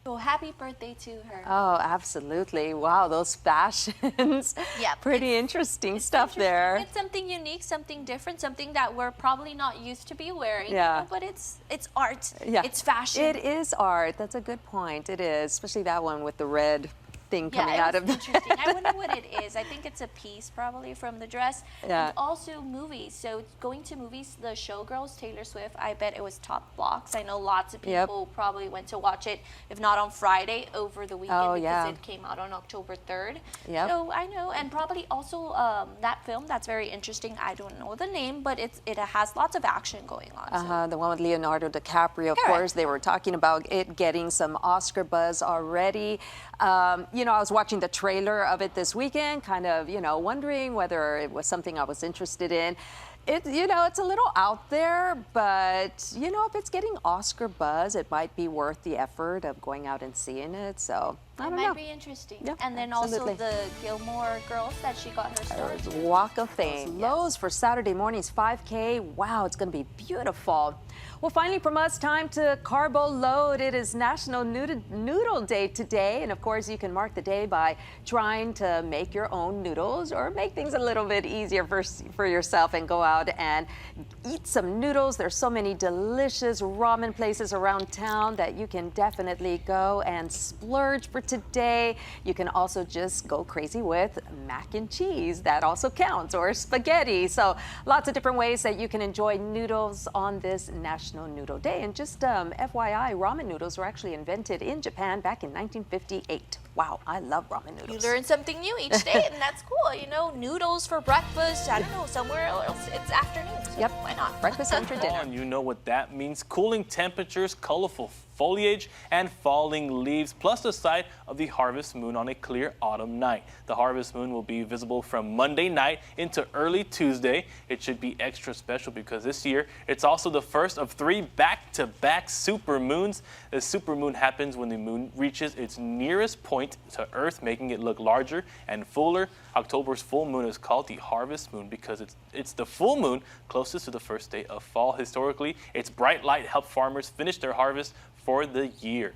So happy birthday to her. Oh, absolutely. Wow, those fashions. Yeah, Pretty interesting stuff there. It's something unique, something different, something that we're probably not used to be wearing. Yeah. You know, but it's art. Yeah. It's fashion. It is art. That's a good point. It is, especially that one with the red thing coming yeah, out of interesting. I wonder what it is. I think it's a piece probably from the dress. Yeah. And also movies. So going to movies, the Showgirls, Taylor Swift, I bet it was top blocks. I know lots of people probably went to watch it, if not on Friday, over the weekend because it came out on October 3rd. Yep. So I know, and probably also that film that's very interesting. I don't know the name, but it has lots of action going on. So. The one with Leonardo DiCaprio, of course. They were talking about it getting some Oscar buzz already. You know, I was watching the trailer of it this weekend, kind of, you know, wondering whether it was something I was interested in. You know, it's a little out there, but, you know, if it's getting Oscar buzz, it might be worth the effort of going out and seeing it. So, I don't know. It might be interesting. Yeah, and then absolutely. also the Gilmore Girls that she got her start. Walk of Fame. Lowe's for Saturday morning's 5K. Wow, it's going to be beautiful. Well, finally from us, time to carbo load. It is National Noodle Day today. And of course, you can mark the day by trying to make your own noodles or make things a little bit easier for yourself and go out and eat some noodles. There's so many delicious ramen places around town that you can definitely go and splurge for today. You can also just go crazy with mac and cheese. That also counts, or spaghetti. So lots of different ways that you can enjoy noodles on this National Noodle Day. And just FYI, ramen noodles were actually invented in Japan back in 1958. Wow, I love ramen noodles. You learn something new each day, and that's cool. You know, noodles for breakfast. I don't know, somewhere else it's afternoon. So why not? Breakfast, lunch, or dinner. And you know what that means. Cooling temperatures, colorful foliage, and falling leaves, plus the sight of the harvest moon on a clear autumn night. The harvest moon will be visible from Monday night into early Tuesday. It should be extra special because this year it's also the first of 3 back-to-back super moons. The super moon happens when the moon reaches its nearest point to Earth, making it look larger and fuller. October's full moon is called the harvest moon because it's the full moon closest to the first day of fall. Historically, its bright light helped farmers finish their harvest for the year.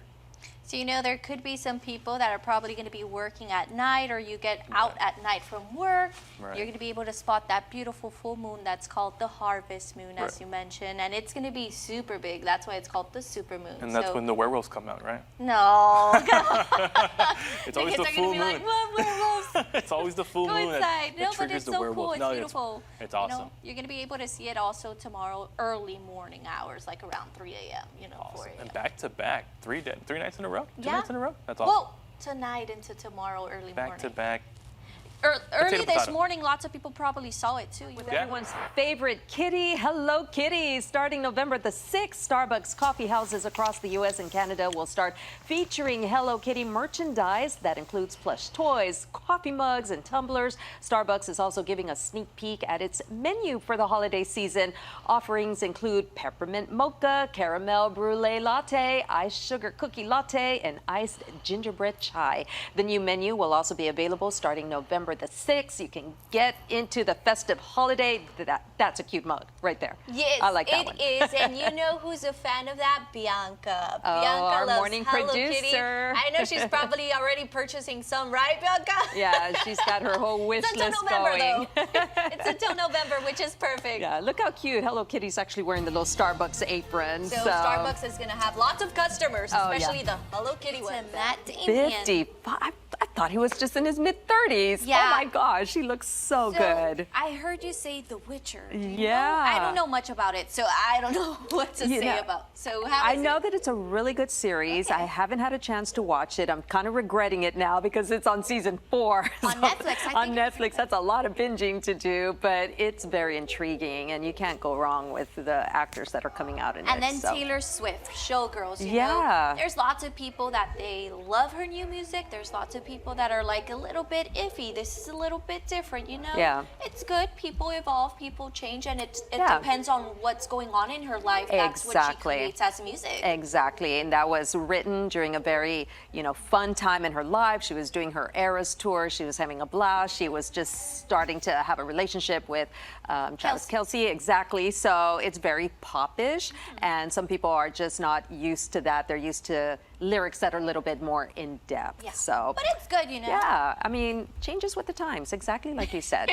So, you know, there could be some people that are probably going to be working at night, or you get out at night from work. You're going to be able to spot that beautiful full moon that's called the harvest moon, as you mentioned. And it's going to be super big. That's why it's called the super moon. And that's when the werewolves come out, right? No. It's always the full moon. Like, what, werewolves? It's always the full moon. Go inside. No, but triggers it's the so werewolf. cool. It's No, beautiful. It's awesome. You know, you're going to be able to see it also tomorrow, early morning hours, like around 3 a.m., you know, Awesome. 4 a.m. And back to back, 3 nights in a row? 2 Yeah. nights in a row? That's awesome. Well, tonight into tomorrow, early morning. Back to back. Early this potato. morning, lots of people probably saw it too. With everyone's favorite kitty, Hello Kitty. Starting November the 6th, Starbucks coffee houses across the U.S. and Canada will start featuring Hello Kitty merchandise that includes plush toys, coffee mugs, and tumblers. Starbucks is also giving a sneak peek at its menu for the holiday season. Offerings include peppermint mocha, caramel brulee latte, iced sugar cookie latte, and iced gingerbread chai. The new menu will also be available starting November the 6th. You can get into the festive holiday. That's a cute mug right there. Yes, I like that one. it is. And you know who's a fan of that? Bianca. Oh, Bianca our loves morning Hello producer. Kitty. I know she's probably already purchasing some, right, Bianca? Yeah, she's got her whole wish It's until list November, going. though. It's until November, which is perfect. Yeah, look how cute. Hello Kitty's actually wearing the little Starbucks apron. So Starbucks is going to have lots of customers, especially the Hello Kitty one. Matt Damien. 55. I thought he was just in his mid-30s. Yeah. Oh my gosh, he looks so good. I heard you say The Witcher. Do you Yeah. know? I don't know much about it, so I don't know what to say about. So how I is know it? that it's a really good series. Okay. I haven't had a chance to watch it. I'm kind of regretting it now because it's on season 4. On Netflix, I On think Netflix, that's a lot of binging to do, but it's very intriguing, and you can't go wrong with the actors that are coming out in it. And then so. Taylor Swift, Showgirls. You Yeah. know, there's lots of people that they love her new music. There's lots of people that are like a little bit iffy. This is a little bit different, you know? Yeah. It's good. People evolve, people change, and it depends on what's going on in her life. That's what she creates as music. Exactly. And that was written during a very, fun time in her life. She was doing her Eras tour. She was having a blast. She was just starting to have a relationship with Travis Kelce. Exactly. So it's very popish. And some people are just not used to that. They're used to lyrics that are a little bit more in depth. Yeah. So, But it's good, you know. yeah, I mean, changes with the times, exactly like you said.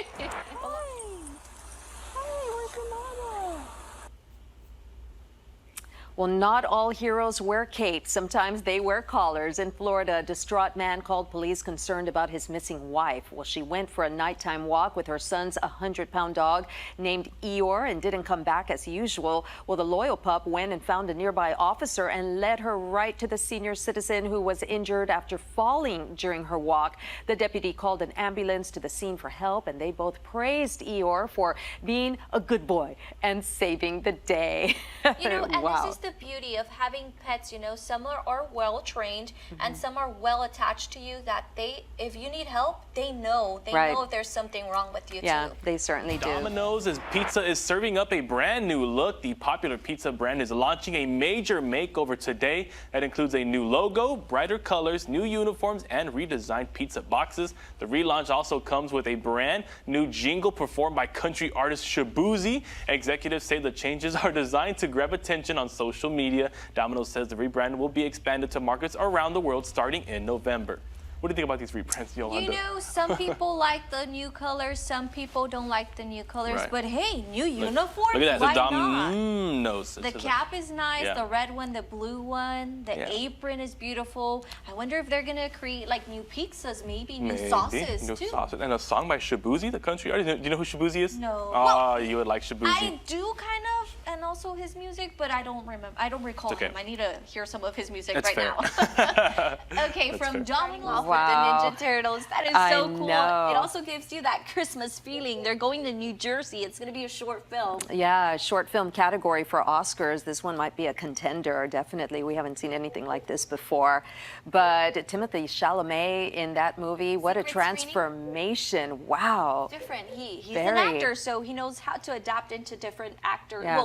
Well, not all heroes wear capes. Sometimes they wear collars. In Florida, a distraught man called police concerned about his missing wife. Well, she went for a nighttime walk with her son's 100-pound dog named Eeyore and didn't come back as usual. Well, the loyal pup went and found a nearby officer and led her right to the senior citizen who was injured after falling during her walk. The deputy called an ambulance to the scene for help, and they both praised Eeyore for being a good boy and saving the day. You know, and wow. this is the beauty of having pets, you know. Some are well trained and some are well attached to you that if you need help, they know if there's something wrong with you Yeah, too. they certainly do. Domino's Pizza is serving up a brand new look. The popular pizza brand is launching a major makeover today that includes a new logo, brighter colors, new uniforms, and redesigned pizza boxes. The relaunch also comes with a brand new jingle performed by country artist Showbiz. Executives say the changes are designed to grab attention on social media. Domino's says the rebrand will be expanded to markets around the world starting in November. What do you think about these rebrands, Yolanda? You know, some people like the new colors, some people don't like the new colors, Right. but hey, new uniforms, Look at that. why It's a not? Domino's. The cap is nice, Yeah. the red one, the blue one, the Yeah. apron is beautiful. I wonder if they're gonna create like new pizzas, maybe new sauces New too. sauces. And a song by Showbiz, the country artist. Do you know who Showbiz is? No. Oh, Well, you would like Showbiz. I do kind of, and also his music, but I don't remember. I don't recall It's okay. him. I need to hear some of his music That's right fair. now. Okay, That's from fair. Domino's off Wow. with the Ninja Turtles. That is I so cool. know. It also gives you that Christmas feeling. They're going to New Jersey. It's going to be a short film. Yeah, short film category for Oscars. This one might be a contender, definitely. We haven't seen anything like this before. But Timothy Chalamet in that movie, what a Secret screening? transformation. Wow. Different. He's an Very. actor, so he knows how to adapt into different Yeah.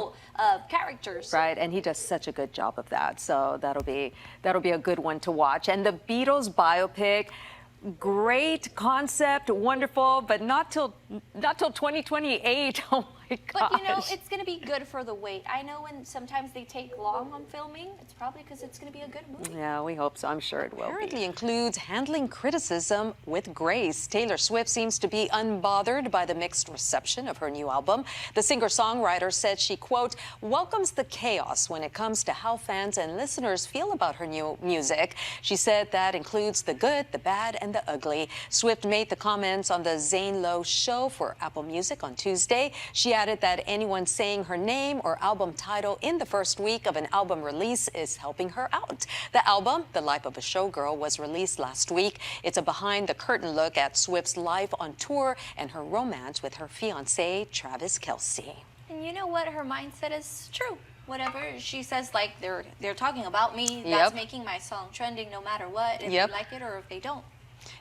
characters. Right, and he does such a good job of that. So that'll be a good one to watch. And the Beatles biopic, great concept, wonderful, but not till 2028. Oh my gosh. But you know, it's going to be good for the wait. I know when sometimes they take long on filming, it's probably because it's going to be a good movie. Yeah, we hope so. I'm sure it will Apparently includes handling criticism with grace. Taylor Swift seems to be unbothered by the mixed reception of her new album. The singer-songwriter said she, quote, welcomes the chaos when it comes to how fans and listeners feel about her new music. She said that includes the good, the bad, and the ugly. Swift made the comments on the Zane Lowe show for Apple Music on Tuesday. She added that anyone saying her name or album title in the first week of an album release is helping her out. The album, The Life of a Showgirl, was released last week. It's a behind-the-curtain look at Swift's life on tour and her romance with her fiancé, Travis Kelce. And you know what? Her mindset is true. Whatever she says, like they're talking about me. Yep. That's making my song trending no matter what. If Yep. they like it or if they don't.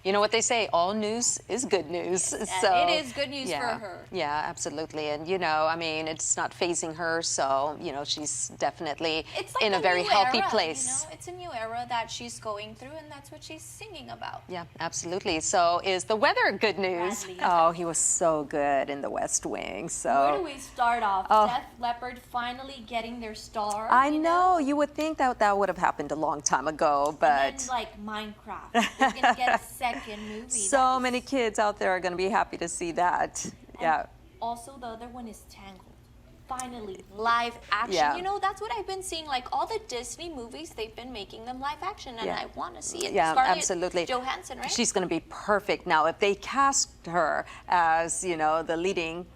You know what they say, all news is good news. Yes, So and it is good news yeah, for her. Yeah, absolutely. And, you know, I mean, it's not phasing her. So, you know, she's definitely It's like in a a very new healthy era, place. You know? It's a new era that she's going through, and that's what she's singing about. Yeah, absolutely. So is the weather good news? Bradley. Oh, he was so good in The West Wing. Where do So we start off? Oh. Def Leppard finally getting their star. I you know you would think that that would have happened a long time ago, And but then, like Minecraft, they're gonna get a second movie. so That is- many kids out there are going to be happy to see that. Yeah. Also, the other one is Tangled. Finally, live action. Yeah. You know, that's what I've been seeing. Like all the Disney movies, they've been making them live action, and Yeah. I want to see it. Yeah, Scarlett absolutely. Johansson, right? She's going to be perfect now. If they cast her as, you know, the leading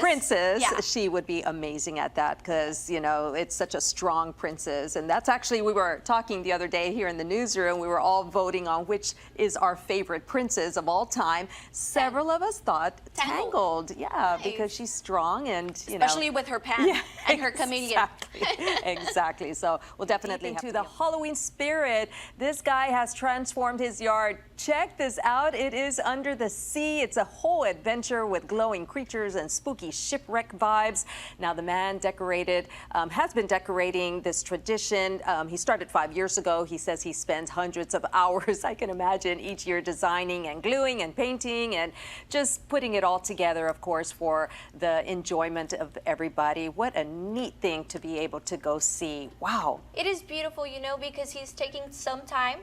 princess, Yeah. she would be amazing at that because, you know, it's such a strong princess. And that's actually, we were talking the other day here in the newsroom, we were all voting on which is our favorite princess of all time. Several of us thought Tangled. Yeah, Nice. because she's strong and, you know. Especially with her pan and her comedian. Exactly. Exactly. So we'll definitely into the Halloween spirit. This guy has transformed his yard. Check this out. It is under the sea. It's a whole adventure with glowing creatures and spooky shipwreck vibes. Now the man has been decorating this tradition. He started 5 years ago. He says he spends hundreds of hours, I can imagine, each year designing and gluing and painting and just putting it all together, of course, for the enjoyment of everybody. What a neat thing to be able to go see. Wow. It is beautiful, because he's taking some time,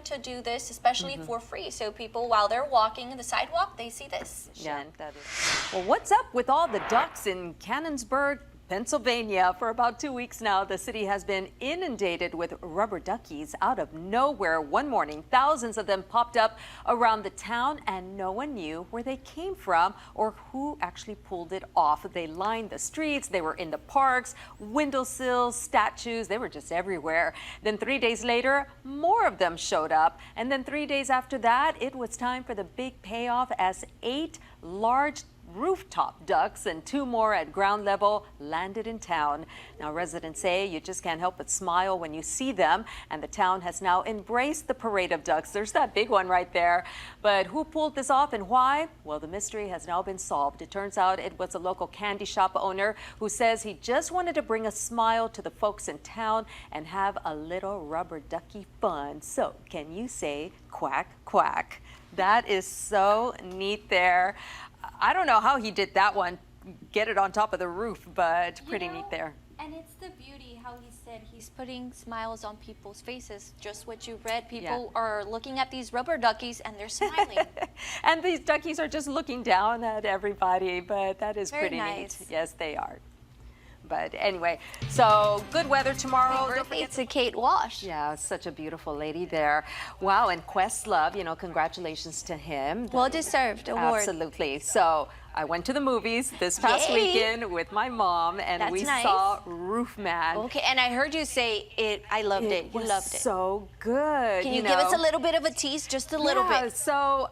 to do this, especially for free. So people, while they're walking the sidewalk, they see this. Yeah, that is. Well, what's up with all the ducks in Canonsburg, Pennsylvania? For about 2 weeks now, the city has been inundated with rubber duckies out of nowhere. One morning, thousands of them popped up around the town, and no one knew where they came from or who actually pulled it off. They lined the streets, they were in the parks, windowsills, statues, they were just everywhere. Then 3 days later, more of them showed up. And then 3 days after that, it was time for the big payoff as 8 large rooftop ducks and 2 more at ground level landed in town. Now residents say you just can't help but smile when you see them, and the town has now embraced the parade of ducks. There's that big one right there. But who pulled this off and why? Well, the mystery has now been solved. It turns out it was a local candy shop owner who says he just wanted to bring a smile to the folks in town and have a little rubber ducky fun. So can you say quack, quack? That is so neat there. I don't know how he did that one, get it on top of the roof, but pretty neat there. And it's the beauty, how he said he's putting smiles on people's faces. Just what you read. People are looking at these rubber duckies and they're smiling. And these duckies are just looking down at everybody, but that is Very pretty nice. neat. Yes, they are. But anyway, so good weather tomorrow. Happy birthday to Kate Wash. Yeah, such a beautiful lady there. Wow, and Questlove, congratulations to him. Well-deserved award. Absolutely. So I went to the movies this past weekend with my mom, and That's we nice. saw Roofman. Okay, and I heard you say it. I loved it. You was loved it. so good. Can you give us a little bit of a tease, just a little bit? So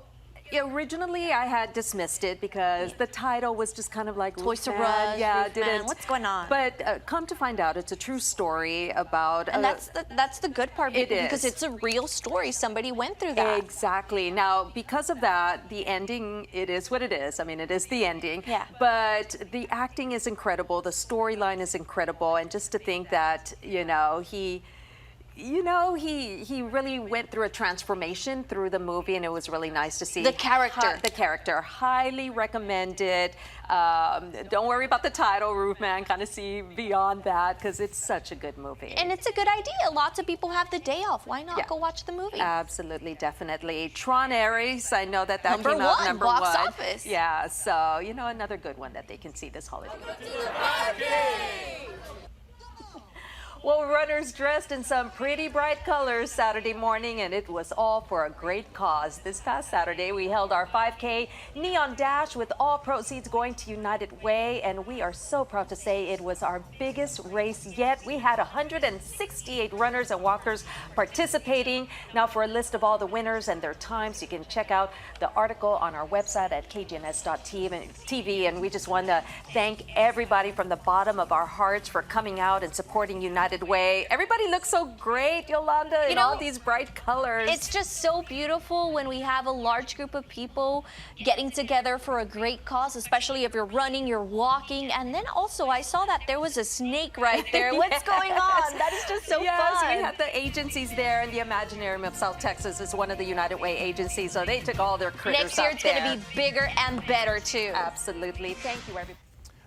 originally I had dismissed it because the title was just kind of like Toys R Roofman. Us, Yeah, Roofman. didn't. What's going on? But come to find out, it's a true story about. And that's the good part, It because is. it's a real story. Somebody went through that. Exactly. Now, because of that, the ending, it is what it is. I mean, it is the ending. Yeah. But the acting is incredible. The storyline is incredible. And just to think that, he really went through a transformation through the movie, and it was really nice to see. The character. The character. Highly recommended. Don't worry about the title, Roofman. Kind of see beyond that, because it's such a good movie. And it's a good idea. Lots of people have the day off. Why not go watch the movie? Absolutely, definitely. Tron Aries, I know that Number came out one, number box one. office. Yeah, so, another good one that they can see this holiday. Well, runners dressed in some pretty bright colors Saturday morning, and it was all for a great cause. This past Saturday, we held our 5K Neon Dash with all proceeds going to United Way, and we are so proud to say it was our biggest race yet. We had 168 runners and walkers participating. Now, for a list of all the winners and their times, you can check out the article on our website at KGNS.TV, and we just want to thank everybody from the bottom of our hearts for coming out and supporting United Way. Everybody looks so great, Yolanda, in all these bright colors. It's just so beautiful when we have a large group of people getting together for a great cause, especially if you're running, you're walking. And then also I saw that there was a snake right there. What's going on? That is just so fun. We had the agencies there, and the Imaginarium of South Texas is one of the United Way agencies, so they took all their critters Next year out it's there. going to be bigger and better too. Absolutely. Thank you, everybody.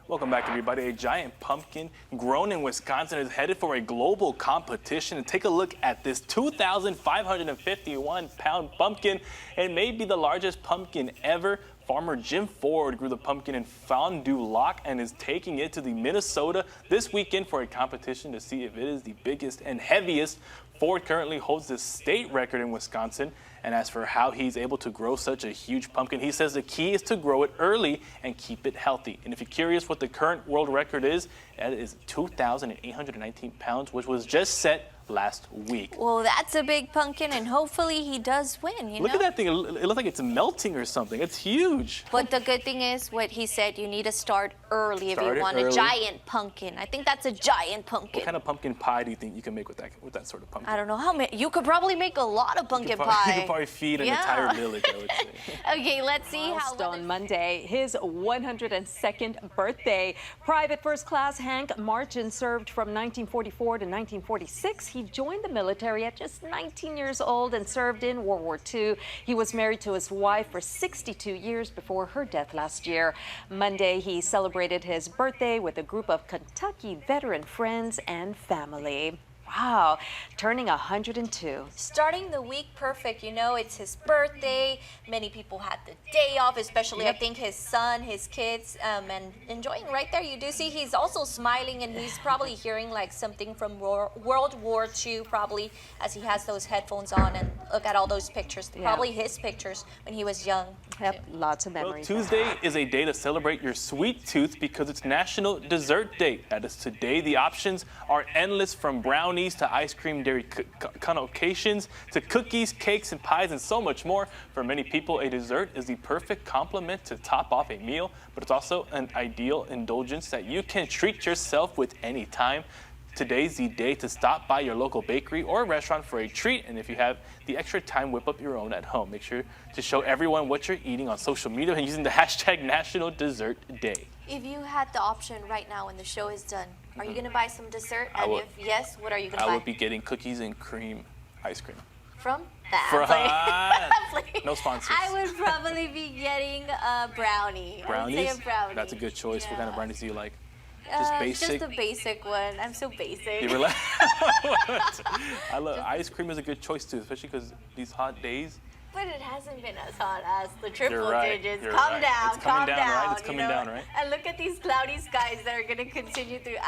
Welcome back, everybody. A giant pumpkin grown in Wisconsin is headed for a global competition. And take a look at this 2,551-pound pumpkin. It may be the largest pumpkin ever. Farmer Jim Ford grew the pumpkin in Fond du Lac and is taking it to the Minnesota this weekend for a competition to see if it is the biggest and heaviest. Ford currently holds the state record in Wisconsin. And as for how he's able to grow such a huge pumpkin, he says the key is to grow it early and keep it healthy. And if you're curious what the current world record is, that is 2,819 pounds, which was just set last week. Well, that's a big pumpkin, and hopefully he does win, you Look know? at that thing. It looks like it's melting or something. It's huge. But the good thing is, what he said, you need to start early if Start you it want early. a giant pumpkin. I think that's a giant pumpkin. What kind of pumpkin pie do you think you can make with that sort of pumpkin? I don't know how many. You could probably make a lot of pumpkin You pie. could probably feed an entire village, I would say. Okay, let's see how. On Monday, his 102nd birthday. Private First Class Hank Martin served from 1944 to 1946. He joined the military at just 19 years old and served in World War II. He was married to his wife for 62 years before her death last year. Monday, he celebrated his birthday with a group of Kentucky veteran friends and family. Wow, turning 102. Starting the week perfect, you know, it's his birthday. Many people had the day off, especially I think his son, his kids, and enjoying right there. You do see he's also smiling, and he's probably hearing like something from World War II, probably as he has those headphones on and look at all those pictures. Yeah. Probably his pictures when he was young. Yep, lots of Well, memories. Tuesday is a day to celebrate your sweet tooth because it's National Dessert Day. That is today. The options are endless, from brownies to ice cream, dairy connotations to cookies, cakes, and pies, and so much more. For many people, a dessert is the perfect complement to top off a meal, but it's also an ideal indulgence that you can treat yourself with any time. Today's the day to stop by your local bakery or restaurant for a treat, and if you have the extra time, whip up your own at home. Make sure to show everyone what you're eating on social media and using the hashtag National Dessert Day. If you had the option right now when the show is done, are you going to buy some dessert? I And would. if yes, what are you going to I buy? would be getting cookies and cream ice cream. From that. From no sponsors. I would probably be getting a brownie. I would say Brownies? a brownie. That's a good choice. What kind of Yeah. brownies do you like? Just basic? Just a basic one. I'm so basic. You relax. I love ice cream is a good choice too, especially because these hot days. But it hasn't been as hot as the triple right, digits. you're Calm right. down, It's coming calm down, right? down. It's coming you know? down, right? And look at these cloudy skies that are going to continue throughout